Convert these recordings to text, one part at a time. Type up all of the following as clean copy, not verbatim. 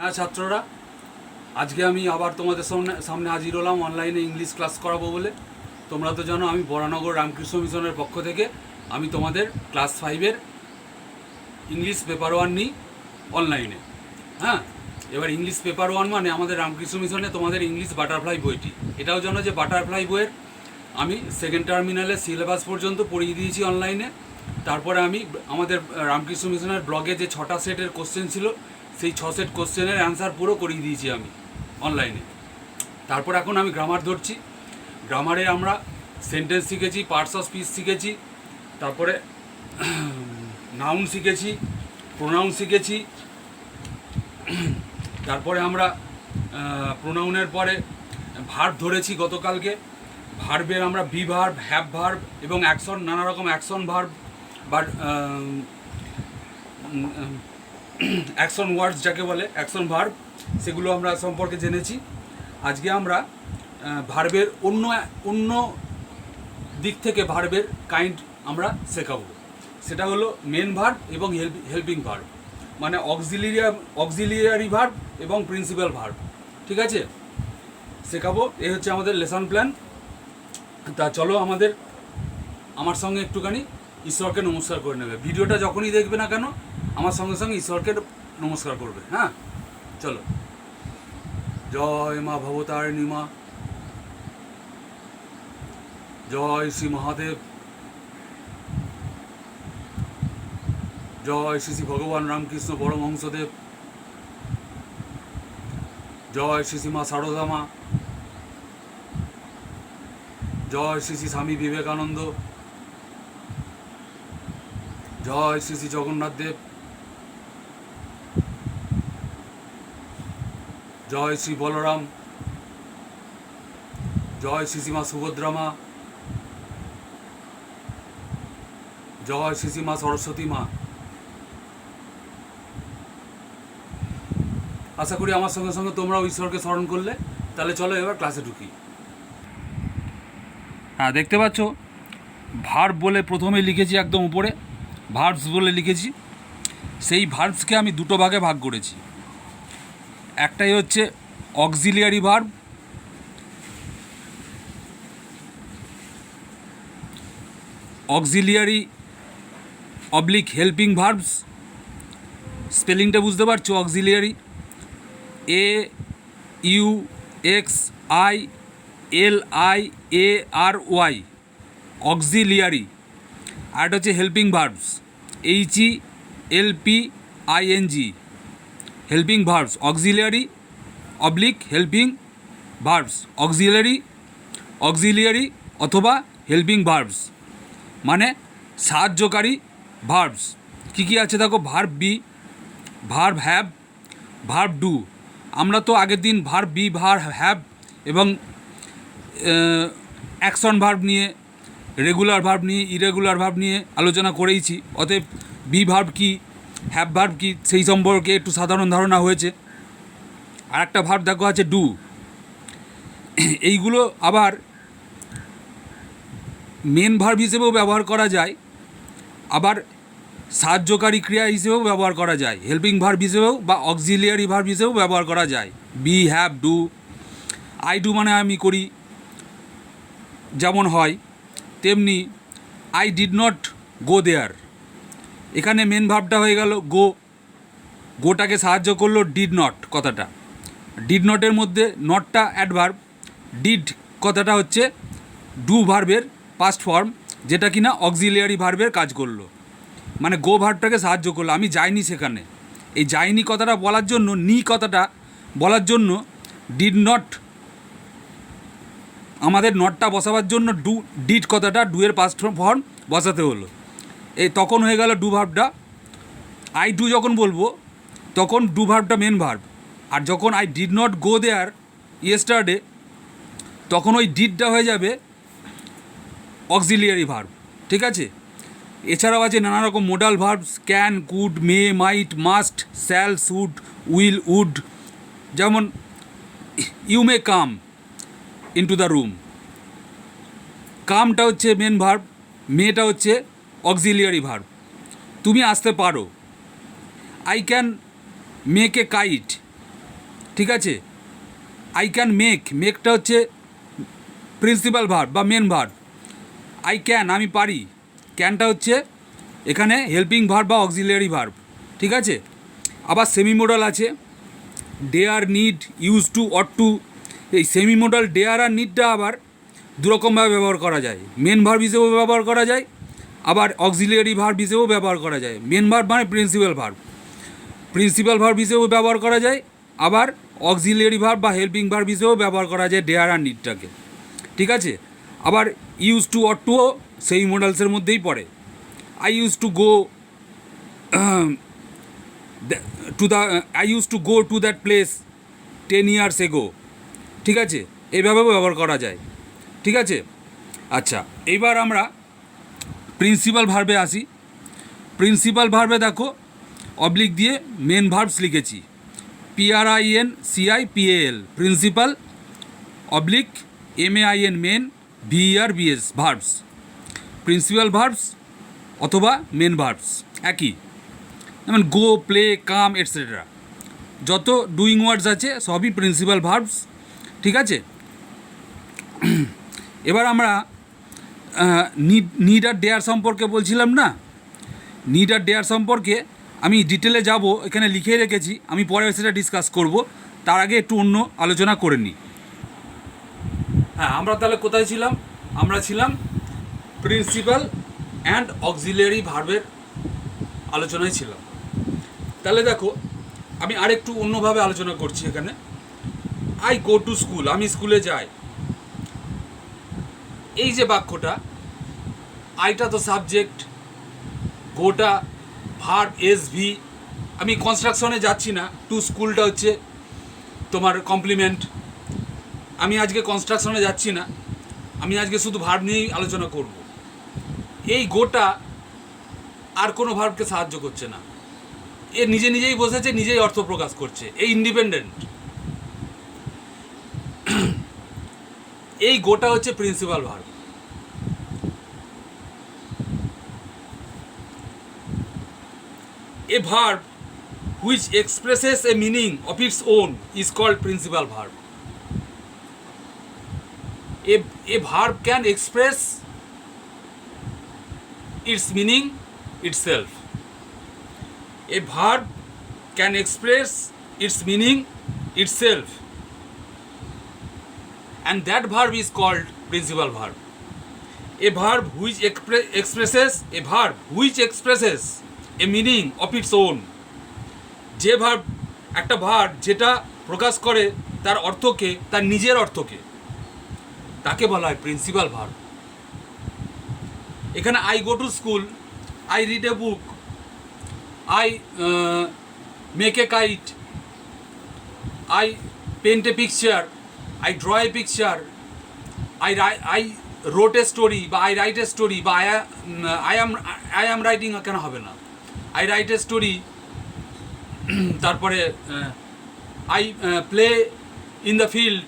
হ্যাঁ ছাত্ররা, আজকে আমি আবার তোমাদের সামনে হাজির হলাম অনলাইনে ইংলিশ ক্লাস করাবো বলে। তোমরা তো জানো আমি বরানগর রামকৃষ্ণ মিশনের পক্ষ থেকে আমি তোমাদের ক্লাস 5-এর ইংলিশ পেপার 1 নিই অনলাইনে। হ্যাঁ, এবার ইংলিশ পেপার 1 মানে আমাদের রামকৃষ্ণ মিশনে তোমাদের ইংলিশ বাটারফ্লাই বইটি। এটাও জানো যে বাটারফ্লাই বইয়ের আমি সেকেন্ড টার্মিনালের সিলেবাস পর্যন্ত পড়িয়ে দিয়েছি অনলাইনে। তারপরে আমি আমাদের রামকৃষ্ণ মিশনের ব্লগে যে 6টা সেটের কোশ্চেন ছিল সেই 6 সেট কোশ্চেনের অ্যান্সার পুরো করিয়ে দিয়েছি আমি অনলাইনে। তারপর এখন আমি গ্রামার ধরছি। গ্রামারে আমরা সেন্টেন্স শিখেছি, পার্টস অফ স্পিচ শিখেছি, তারপরে নাউন শিখেছি, প্রোনাউন শিখেছি। তারপরে আমরা প্রোনাউনের পরে ভার্ব ধরেছি গতকালকে। ভার্বের আমরা বি ভার্ব, হ্যাভ ভার্ব এবং অ্যাকশন, নানা রকম অ্যাকশন ভার্ব বা অ্যাকশন ওয়ার্ডস যাকে বলে অ্যাকশন ভার্ব, সেগুলো আমরা সম্পর্কে জেনেছি। আজকে আমরা ভার্বের অন্য দিক থেকে ভার্বের কাইন্ড আমরা শেখাবো। সেটা হলো মেন ভার্ব এবং হেল্পিং ভার্ব, মানে অক্সিলিয়ারি ভার্ব এবং প্রিন্সিপাল ভার্ব। ঠিক আছে, শেখাবো। এই হচ্ছে আমাদের লেসন প্ল্যান। তা চলো আমার সঙ্গে একটুখানি ঈশ্বরকে নমস্কার করে নেবে। ভিডিওটা যখনই দেখবে না কেন আমার সঙ্গে সঙ্গে ঈশ্বরকে নমস্কার করবে। হ্যাঁ, চলো। জয় মা ভবতারিণী মা, জয় শ্রী মহাদেব, জয় শ্রী শ্রী ভগবান রামকৃষ্ণ পরমহংসদেব, জয় শ্রী শ্রী মা সারদা মা, জয় শ্রী শ্রী স্বামী বিবেকানন্দ, জয় শ্রী শ্রী জগন্নাথ দেব, জয় শ্রী বলরাম, জয় শ্রী শ্রী মা সুভদ্রা মা, জয় শ্রী শ্রী মা সরস্বতী মা। আশা করি আমার সঙ্গে সঙ্গে তোমরাও ঈশ্বরকে স্মরণ করলে। তাহলে চলো এবার ক্লাসে ঢুকি। হ্যাঁ, দেখতে পাচ্ছ ভার্ব বলে প্রথমে লিখেছি, একদম উপরে ভার্বস বলে লিখেছি। সেই ভার্বসকে আমি দুটো ভাগে ভাগ করেছি। একটাই হচ্ছে auxiliary verb, auxiliary oblique helping verbs. স্পেলিংটা বুঝতে পারছো? Auxiliary AUXILIARY, auxiliary. আর এটা হচ্ছে helping verbs, HELPING, helping verbs, auxiliary oblique helping verbs, auxiliary অথবা হেল্পিং ভার্বস মানে সাহায্যকারী ভার্বস। কী কী আছে দেখো? Verb be, verb have, verb do. আমরা তো আগের দিন ভার্ব বি, ভার্ব হ্যাভ এবং অ্যাকশন ভার্ব নিয়ে, রেগুলার ভার্ব নিয়ে, ইরেগুলার ভার্ব নিয়ে আলোচনা করেইছি। অতএব বি ভার্ব কী, হ্যাভ ভার্ব কী, সেই সম্পর্কে একটু সাধারণ ধারণা হয়েছে। আর একটা ভার্ব দেখো আছে ডু। এইগুলো আবার মেন ভার্ব হিসেবেও ব্যবহার করা যায়, আবার সাহায্যকারী ক্রিয়া হিসেবেও ব্যবহার করা যায়, হেল্পিং ভার্ব হিসেবেও বা অক্সিলিয়ারি ভার্ব হিসেবেও ব্যবহার করা যায়। Be, have, do. I do মানে আমি করি, যেমন হয় তেমনি I did not go there. এখানে মেন ভার্বটা হয়ে গেল গো, গোটাকে সাহায্য করলো ডিড নট কথাটা। ডিড নটের মধ্যে নটটা অ্যাডভার্ব, ডিড কথাটা হচ্ছে ডু ভার্বের পাস্ট ফর্ম, যেটা কিনা অক্সিলিয়ারি ভার্বের কাজ করলো, মানে গো ভার্বটাকে সাহায্য করলো। আমি যাইনি সেখানে। এই যাইনি কথাটা বলার জন্য, নি কথাটা বলার জন্য ডিড নট, আমাদের নটটা বসাবার জন্য ডু, ডিড কথাটা ডু এর পাস্ট ফর্ম বসাতে হলো। এই তখন হয়ে গেল ডু ভার্বটা। আই ডু যখন বলবো তখন ডু ভার্বটা মেন ভার্ব, আর যখন I did not go there yesterday তখন ওই ডিডটা হয়ে যাবে অক্সিলিয়ারি ভার্ব। ঠিক আছে, এছাড়াও আছে নানা রকম modal verbs, can, could, may, might, must, shall, should, will, would. যেমন you may come into the room, কামটা হচ্ছে মেন ভার্ব, মেটা হচ্ছে অক্সিলিয়ারি ভার্ব। তুমি আসতে পারো। I can make a kite, ঠিক আছে। আই ক্যান মেক, মেকটা হচ্ছে প্রিন্সিপাল ভার্ব বা মেন ভার্ব। আই ক্যান, আমি পারি, ক্যানটা হচ্ছে এখানে হেল্পিং ভার্ব বা অক্সিলিয়ারি ভার্ব, ঠিক আছে। আবার সেমি মোডাল আছে, dare, need, use to, ought to. এই সেমি মোডাল ডেয়ার আর নিডটা আবার দুরকমভাবে ব্যবহার করা যায়। মেন ভার্ব হিসেবেও ব্যবহার করা যায়, আবার অক্সিলিয়ারি ভার্ব হিসেবেও ব্যবহার করা যায়। মেন ভার্ব মানে প্রিন্সিপাল ভার্ব, প্রিন্সিপাল ভার্ব হিসেবেও ব্যবহার করা যায়, আবার অক্সিলিয়ারি ভার্ব বা হেল্পিং ভার্ব হিসেবেও ব্যবহার করা যায় ডেয়ার আর নিডটাকে, ঠিক আছে। আবার ইউজ টু, অট টুও সেই মডেলসের মধ্যেই পড়ে। I use to go to that place 10 years ago, ঠিক আছে, এইভাবেও ব্যবহার করা যায়, ঠিক আছে। আচ্ছা, এইবার আমরা প্রিন্সিপাল ভার্বে আসি। প্রিন্সিপাল ভার্বে দেখো অবলিক দিয়ে মেন ভার্বস লিখেছি, PRINCIPAL, principal, oblique MAIN, main, VERBS, verbs. Principal verbs অথবা মেন ভার্বস একই, যেমন গো, প্লে, কাম, এটসেট্রা। যত ডুইং ওয়ার্ডস আছে সবই প্রিন্সিপাল ভার্বস, ঠিক আছে। এবার আমরা নিড আর ডেয়ার সম্পর্কে বলছিলাম না, নিড আর ডেয়ার সম্পর্কে আমি ডিটেলে যাব, এখানে লিখে রেখেছি, আমি পরে সেটা ডিসকাস করব। তার আগে একটু অন্য আলোচনা করে নিই। হ্যাঁ, আমরা তাহলে কোথায় ছিলাম? আমরা ছিলাম প্রিন্সিপাল অ্যান্ড অক্সিলিয়ারি ভার্বের আলোচনায় ছিলাম। তাহলে দেখো আমি আরেকটু অন্যভাবে আলোচনা করছি এখানে। আই গো টু স্কুল, আমি স্কুলে যাই। এই যে বাক্যটা, আইটা তো সাবজেক্ট, গোটা ভার্ব এসভি। আমি কনস্ট্রাকশনে যাচ্ছি না, টু স্কুলটা হচ্ছে তোমার কমপ্লিমেন্ট। আমি আজকে কনস্ট্রাকশনে যাচ্ছি না, আমি আজকে শুধু ভার্ব নিয়েই আলোচনা করব। এই গোটা আর কোনো ভার্বকে সাহায্য করছে না, এ নিজে নিজেই বসেছে, নিজেই অর্থ প্রকাশ করছে, এই ইন্ডিপেন্ডেন্ট। এই গোটা হচ্ছে principal verb. A verb which expresses a meaning of its own is called principal verb. A verb can express its meaning itself. A verb can express its meaning itself, and that verb is called principal verb. A verb which expresses a meaning of its own, যে verb, একটা verb যেটা প্রকাশ করে তার অর্থকে, তার নিজের অর্থকে, তাকে বলা হয় প্রিন্সিপাল ভার্ব। এখানে I go to school, I read a book, I make a kite, I paint a picture, I draw a picture, I wrote a story, বা আই রাইট এ স্টোরি, বা আই অ্যাম রাইটিং কেন হবে না, I write a story, তারপরে I play in the field,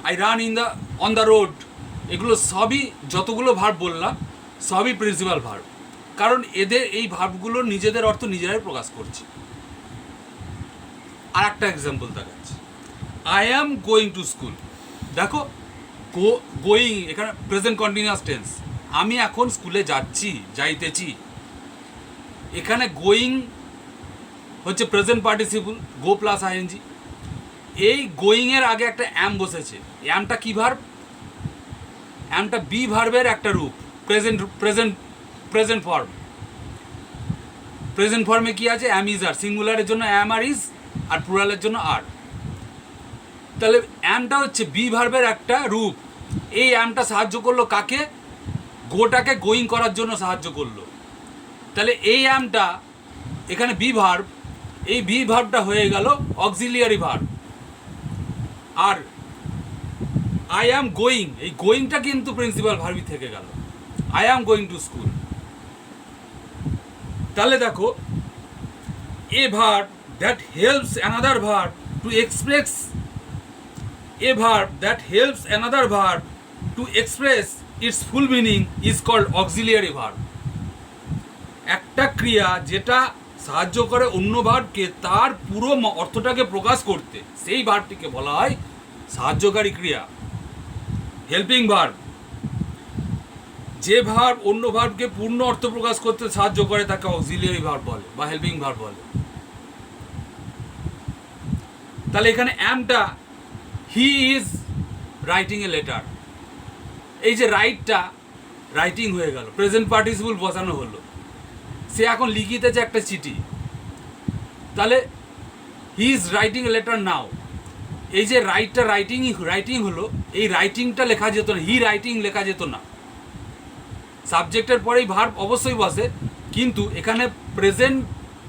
I run on the road. এগুলো সবই, যতগুলো verb বললাম সবই প্রিন্সিপাল ভার্ব, কারণ এদের এই ভার্বগুলো নিজেদের অর্থ নিজেরাই প্রকাশ করছে। আর একটা এক্সাম্পল দেখাচ্ছি, I am going to school. দেখো গোয়িং এখানে প্রেজেন্ট কন্টিনিউয়াস টেন্স, আমি এখন স্কুলে যাচ্ছি, যাইতেছি। এখানে গোয়িং হচ্ছে present participle, go plus ING. এই গোয়িংয়ের আগে একটা অ্যাম বসেছে। অ্যামটা কী ভার্ব? অ্যামটা বি ভার্বের একটা রূপ, প্রেজেন্ট ফর্ম। প্রেজেন্ট ফর্মে কী আছে? অ্যাম ইজ আর, সিঙ্গুলারের জন্য অ্যাম আর ইজ, আর প্লুরালের জন্য আর। তাহলে অ্যামটা হচ্ছে বি ভার্বের একটা রূপ। এই অ্যামটা সাহায্য করলো কাকে? গোটাকে গোয়িং করার জন্য সাহায্য করলো। তাহলে এই অ্যামটা এখানে বি ভার্ব, এই বি ভার্বটা হয়ে গেল অক্সিলিয়ারি ভার্ব। আর আই অ্যাম গোয়িং, এই গোয়িংটা কিন্তু প্রিন্সিপাল ভার্বই থেকে গেল, I am going to school. তাহলে দেখো, a verb that helps another verb to express, a verb that helps another verb to express its full meaning is called auxiliary verb. একটা ক্রিয়া যেটা সাহায্য করে অন্য ভার্বকে তার পুরো অর্থটাকে প্রকাশ করতে, সেই ভার্বটিকে বলা হয় সাহায্যকারী ক্রিয়া, হেল্পিং ভার্ব। যে ভার্ব অন্য ভার্বকে পূর্ণ অর্থ প্রকাশ করতে সাহায্য করে তাকে অক্সিলিয়ারি ভার্ব বলে বা হেল্পিং ভার্ব বলে। তাহলে এখানে অ্যামটা, he is writing a letter, এই যে রাইটটা রাইটিং হয়ে গেল, প্রেজেন্ট পার্টিসিপল বসানো হলো, সে এখন লিখিতেছে একটা চিঠি। তাহলে he is writing a letter now, এই যে রাইটটা রাইটিং হলো, এই রাইটিংটা লেখা যেত না, হি রাইটিং লেখা যেত না। সাবজেক্টের পরেই ভার্ব অবশ্যই বসে, কিন্তু এখানে প্রেজেন্ট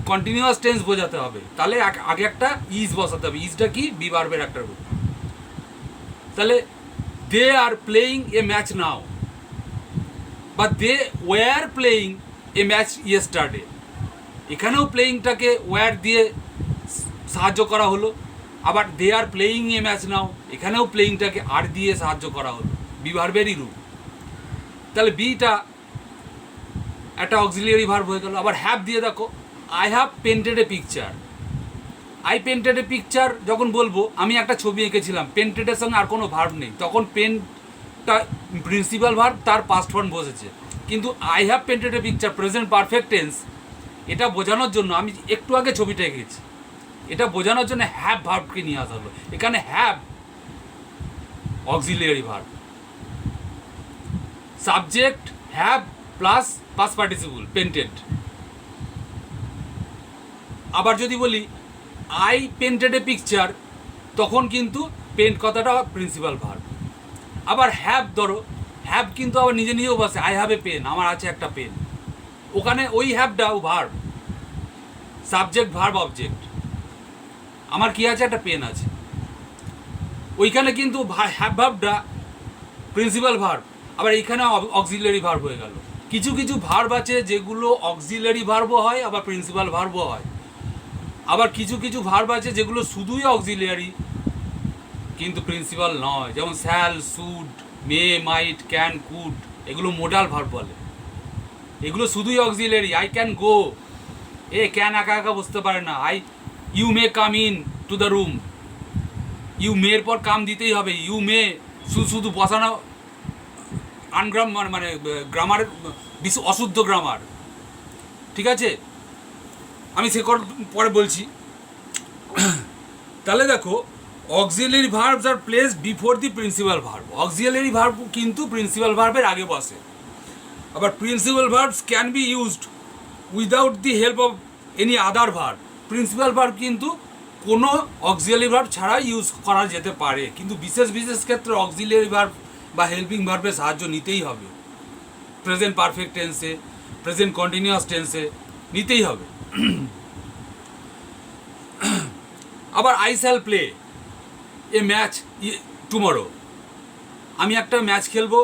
কন্টিনিউয়াস টেন্স বোঝাতে হবে, তাহলে আগে একটা ইজ বসাতে হবে। ইজটা কি? বি ভার্বের একটা রূপ। তাহলে দে are playing a match now, বা they were playing a match yesterday, এখানেও প্লেয়িংটাকে ওয়ার দিয়ে সাহায্য করা হলো। আবার দে আর প্লেয়িং এ ম্যাচ নাও, এখানেও প্লেয়িংটাকে আর দিয়ে সাহায্য করা হলো, বি ভার্বেরই রূপ। তাহলে বিটা একটা অক্সিলিয়ারি ভার্ব হয়ে গেল। আবার হ্যাভ দিয়ে দেখো, I have painted A picture. I painted a picture যখন বলবো, আমি একটা ছবি এঁকেছিলাম, পেন্টেডের সঙ্গে আর কোনো ভার্ব নেই, তখন পেনটা প্রিন্সিপাল ভার্ব, তার পাস্ট ফর্ম বসেছে। কিন্তু I have painted a picture present perfect tense, এটা বোঝানোর জন্য আমি একটু আগে ছবিটা এঁকেছি, এটা বোঝানোর জন্য হ্যাভ ভার্বকে নিয়ে আসা হলো। এখানে have auxiliary verb, subject have plus past participle painted. আবার যদি বলি আই পেন্টেড এ পিকচার, তখন কিন্তু পেন্ট কথাটা প্রিন্সিপাল ভার্ব। আবার হ্যাভ ধরো, হ্যাভ কিন্তু আবার নিজে নিজেও বসে, আই হ্যাভ এ পেন, আমার আছে একটা পেন, ওখানে ওই হ্যাভটাও ভার্ব, সাবজেক্ট ভার্ব অবজেক্ট, আমার কি আছে? একটা পেন আছে। ওইখানে কিন্তু হ্যাভ ভার্বটা প্রিন্সিপাল ভার্ব, আবার এইখানে অক্সিলিয়ারি ভার্ব হয়ে গেল। কিছু কিছু ভার্ব আছে যেগুলো অক্সিলিয়ারি ভার্বও হয়, আবার প্রিন্সিপাল ভার্বও হয়। আবার কিছু কিছু ভার্ব আছে যেগুলো শুধুই অক্সিলিয়ারি কিন্তু প্রিন্সিপাল নয়, যেমন shall, should, may, might, can, could, এগুলো মোডাল ভার্ব বলে, এগুলো শুধুই অক্সিলিয়ারি। আই ক্যান গো, এ ক্যান একা একা বুঝতে পারে না। You may come in to the room, you মের পর কাম দিতেই হবে। ইউ মে শুধু বসানো মানে গ্রামারের অশুদ্ধ গ্রামার, ঠিক আছে, আমি সে পরে বলছি। তাহলে দেখো, auxiliary verbs are placed before the principal verb, auxiliary verb কিন্তু প্রিন্সিপাল ভার্বের আগে বসে। আবার principal verbs can be used without the help of any other verb, principal verb কিন্তু কোনো অক্সিলিয়ারি ভার্ব ছাড়াই ইউজ করা যেতে পারে, কিন্তু বিশেষ বিশেষ ক্ষেত্রে অক্সিলিয়ারি ভার্ব বা হেল্পিং ভার্বের সাহায্য নিতেই হবে। প্রেজেন্ট পারফেক্ট টেন্সে, প্রেজেন্ট কন্টিনিউয়াস টেন্সে নিতেই হবে। আবার I shall play a match tomorrow, আমি একটা ম্যাচ খেলবো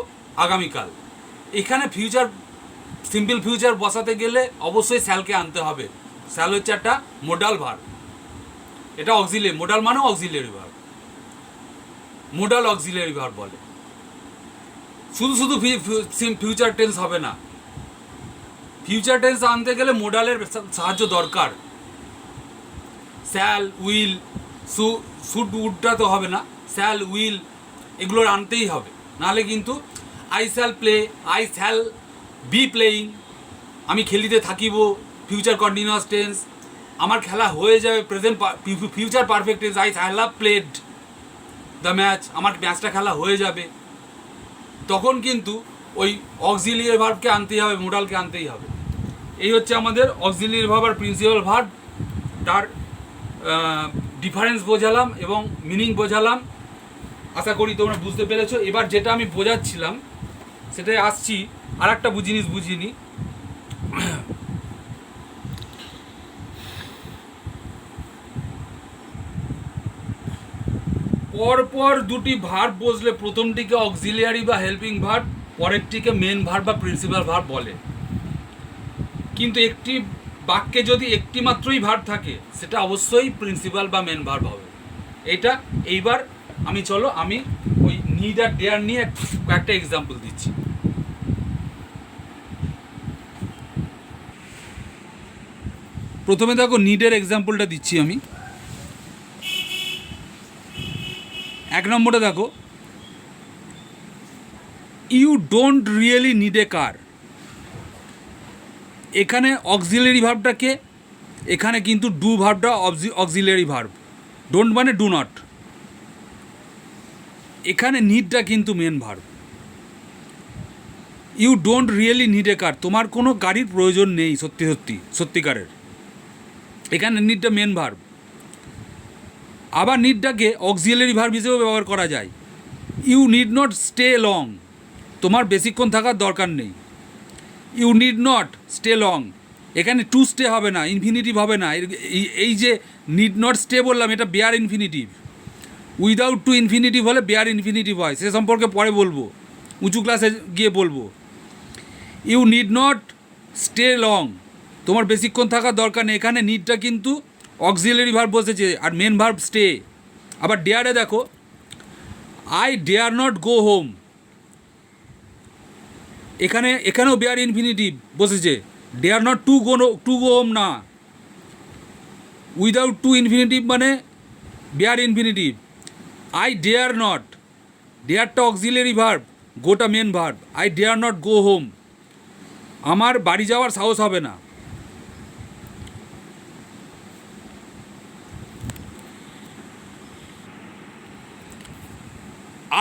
আগামীকাল, এখানে ফিউচার, সিম্পল ফিউচার বসাতে গেলে অবশ্যই শ্যালকে আনতে হবে। শ্যাল হচ্ছে একটা মোডাল ভার্ব, এটা অক্সিলিয়ারি, মোডাল মানেও auxiliary verb, modal auxiliary verb বলে। শুধু শুধু ফিউচার টেন্স হবে না, ফিউচার টেন্স আনতে গেলে মোডালের সাহায্য দরকার। শ্যাল, উইল, শুড, উডটা তো হবে না, শ্যাল, উইল এগুলোর আনতেই হবে, নাহলে কিন্তু I shall play, I shall be playing, আমি খেলিতে থাকিব ফিউচার কন্টিনিউয়াস টেন্স, আমার খেলা হয়ে যাবে present future perfect tense, I have played the match, আমার ম্যাচটা খেলা হয়ে যাবে, তখন কিন্তু ওই অক্সিলিয়ারি ভার্বকে আনতেই হবে, মোডালকে আনতেই হবে। এই হচ্ছে আমাদের অক্সিলিয়ারি ভার্ব আর প্রিন্সিপাল ভার্ব, তার ডিফারেন্স বোঝালাম এবং মিনিং বোঝালাম, আশা করি তোমরা বুঝতে পেরেছো। এবার যেটা আমি বোঝাচ্ছিলাম সেটাই আসছি, আর একটা জিনিস বুঝিনি। পরপর দুটি ভার্ব বসলে প্রথমটিকে অক্সিলিয়ারি বা হেল্পিং ভার্ব, পরেরটিকে মেন ভার্ব বা প্রিন্সিপাল ভার্ব বলে। কিন্তু একটি বাক্যে যদি একটি মাত্রই ভার্ব থাকে সেটা অবশ্যই প্রিন্সিপাল বা মেন ভার্ব হবে। এইটা এইবার আমি ওই নিড আর ডেয়ার নিয়ে কয়েকটা এক্সাম্পল দিচ্ছি। প্রথমে দেখো নিডের এক্সাম্পলটা দিচ্ছি আমি। 1 নম্বরে দেখো, you don't really need a car. এখানে অক্সিলারি ভার্বটাকে, এখানে কিন্তু ডু ভার্বটা অক্সিলারি ভার্ব, ডোন্ট মানে ডু নট, এখানে নিডটা কিন্তু main verb. You don't really need a car, তোমার কোনো গাড়ির প্রয়োজন নেই সত্যিকারের, এখানে নিডটা মেন ভার্ব। আবার নিডটাকে অক্সিলারি ভার্ব হিসেবেও ব্যবহার করা যায়। You need not stay long, তোমার বেশিক্ষণ থাকার দরকার নেই। You need not stay long, এখানে টু স্টে হবে না, ইনফিনিটিভ হবে না। এই যে নিড নট স্টে বললাম, এটা bare infinitive. Without to infinitive হলে বেয়ার ইনফিনিটিভ হয়, সে সম্পর্কে পরে বলবো, উঁচু ক্লাসে গিয়ে বলবো। You need not stay long, তোমার বেশিক্ষণ থাকার দরকার নেই, এখানে নিডটা কিন্তু অক্সিলারি ভার্ব বসেছে আর মেন ভার্ব স্টে। আবার ডেয়ারে দেখো, I dare not go home, এখানেও বেয়ার ইনফিনিটিভ বসেছে, dare not to go home না, উইদাউট টু ইনফিনিটিভ মানে bare infinitive. I dare not, ডেয়ারটা অক্সিলারি ভার্ব, গোটা main verb. I dare not go home, আমার বাড়ি যাওয়ার সাহস হবে না।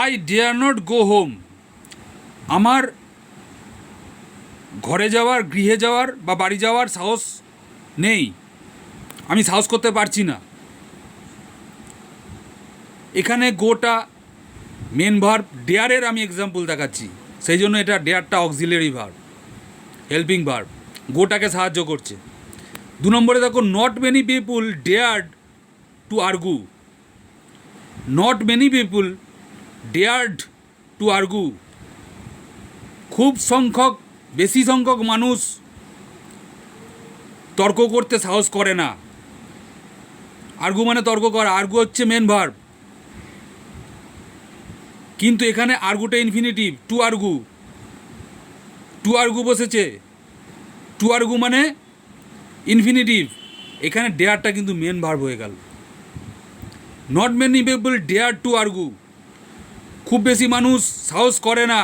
I dare not go home, আমার ঘরে যাওয়ার, গৃহে যাওয়ার বা বাড়ি যাওয়ার সাহস নেই, আমি সাহস করতে পারছি না। এখানে গোটা মেন ভার্ব, ডেয়ারের আমি এক্সাম্পল দেখাচ্ছি, সেই জন্য এটা ডেয়ারটা অক্সিলারি ভার্ব, হেল্পিং ভার্ব, গোটাকে সাহায্য করছে। 2 নম্বরে দেখো, not many people ডেয়ার্ড two argue. Not many people ডেয়ার্ড two argue, বেশি সংখ্যক মানুষ তর্ক করতে সাহস করে না। আর্গু মানে তর্ক করা, আর্গু হচ্ছে মেন ভার্ব, কিন্তু এখানে আর্গুটা ইনফিনিটিভ, টু আর্গু বসেছে, টু আর্গু মানে ইনফিনিটিভ, এখানে ডেয়ারটা কিন্তু মেন ভার্ব হয়ে গেল। Not many people dare to argue, খুব বেশি মানুষ সাহস করে না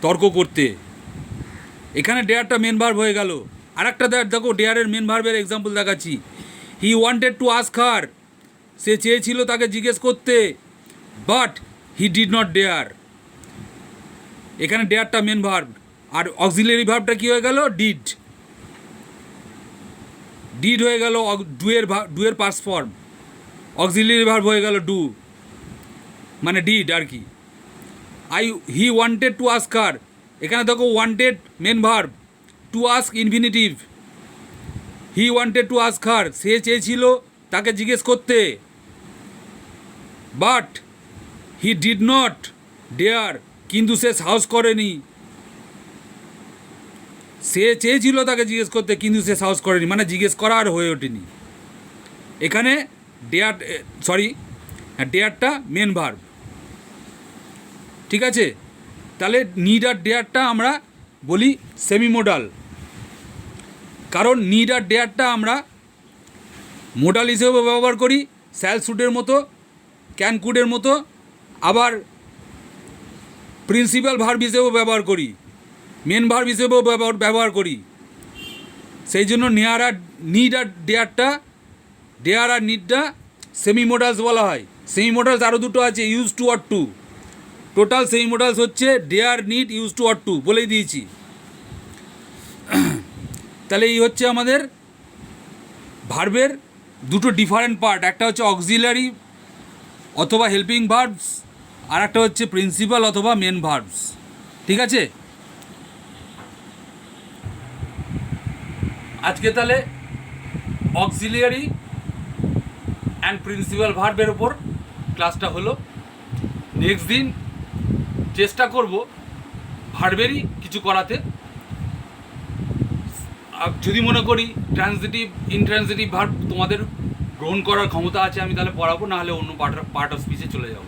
তর্ক করতে, এখানে ডেয়ারটা মেন ভার্ব হয়ে গেল। আর একটা দেখো, ডেয়ারের মেন ভার্বের এক্সাম্পল দেখাচ্ছি। He wanted to ask her, সে চেয়েছিল তাকে জিজ্ঞেস করতে, but he did not dare, এখানে ডেয়ারটা মেন ভার্ব। আর অক্সিলারি ভার্বটা কী হয়ে গেল? ডিড হয়ে গেল, ডুয়ের পাস্ট ফর্ম, অক্সিলারি ভার্ব হয়ে গেল ডু, মানে ডিড আর কি। He wanted to ask her, এখানে দেখো wanted main verb, to ask infinitive. He wanted to ask her, সে চেয়েছিল তাকে জিজ্ঞেস করতে, but he did not dare, কিন্তু সে সাহস করেনি। সে চেয়েছিল তাকে জিজ্ঞেস করতে, কিন্তু সে সাহস করেনি, মানে জিজ্ঞেস করা আর হয়ে ওঠেনি। এখানে ডেয়ারটা মেন ভার্ব, ঠিক আছে? তাহলে নিড আর ডেয়ারটা আমরা বলি সেমি মোডাল, কারণ নিড আর ডেয়ারটা আমরা মোডাল হিসেবেও ব্যবহার করি, শ্যাল শুডের মতো, ক্যান কুডের মতো, আবার প্রিন্সিপাল ভার্ব হিসেবেও ব্যবহার করি, মেন ভার্ব হিসেবেও ব্যবহার করি। সেই জন্য নিড আর ডেয়ার আর নিডটা সেমি মোডালস বলা হয়। সেমি মোডালস আরও দুটো আছে, use to or to. Total semi modals হচ্ছে dare, need, use to or to, বলেই দিয়েছি। তাহলে এই হচ্ছে আমাদের ভার্বের দুটো ডিফারেন্ট পার্ট, একটা হচ্ছে অক্সিলারি অথবা হেল্পিং ভার্বস, আর একটা হচ্ছে প্রিন্সিপাল অথবা মেন ভার্বস, ঠিক আছে? আজকে তাহলে অক্সিলিয়ারি অ্যান্ড প্রিন্সিপাল ভার্বের ওপর ক্লাসটা হলো। নেক্সট দিন চেষ্টা করব ভার্বেরই কিছু করাতে। যদি মনে করি ট্রান্সিটিভ ইনট্রান্সিটিভ ভার্ব তোমাদের গ্রহণ করার ক্ষমতা আছে, আমি তাহলে পড়াবো, না হলে অন্য পার্ট অফ স্পিচে চলে যাব,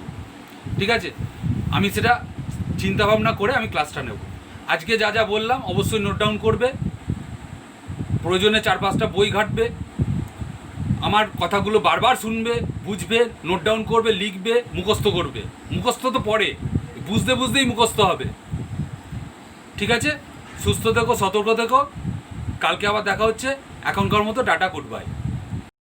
ঠিক আছে? আমি সেটা চিন্তাভাবনা করে আমি ক্লাসটা নেব। আজকে যা যা বললাম অবশ্যই নোট ডাউন করবে, প্রয়োজনে 4-5টা বই ঘাঁটবে, আমার কথাগুলো বারবার শুনবে, বুঝবে, নোট ডাউন করবে, লিখবে, মুখস্থ করবে। মুখস্থ তো পরে, বুঝতে বুঝতেই মুখস্থ হবে। ঠিক আছে, সুস্থ থেকো, সতর্ক থেকো। কালকে আবার দেখা হচ্ছে। এখনকার মতো টাটা, গুড বাই।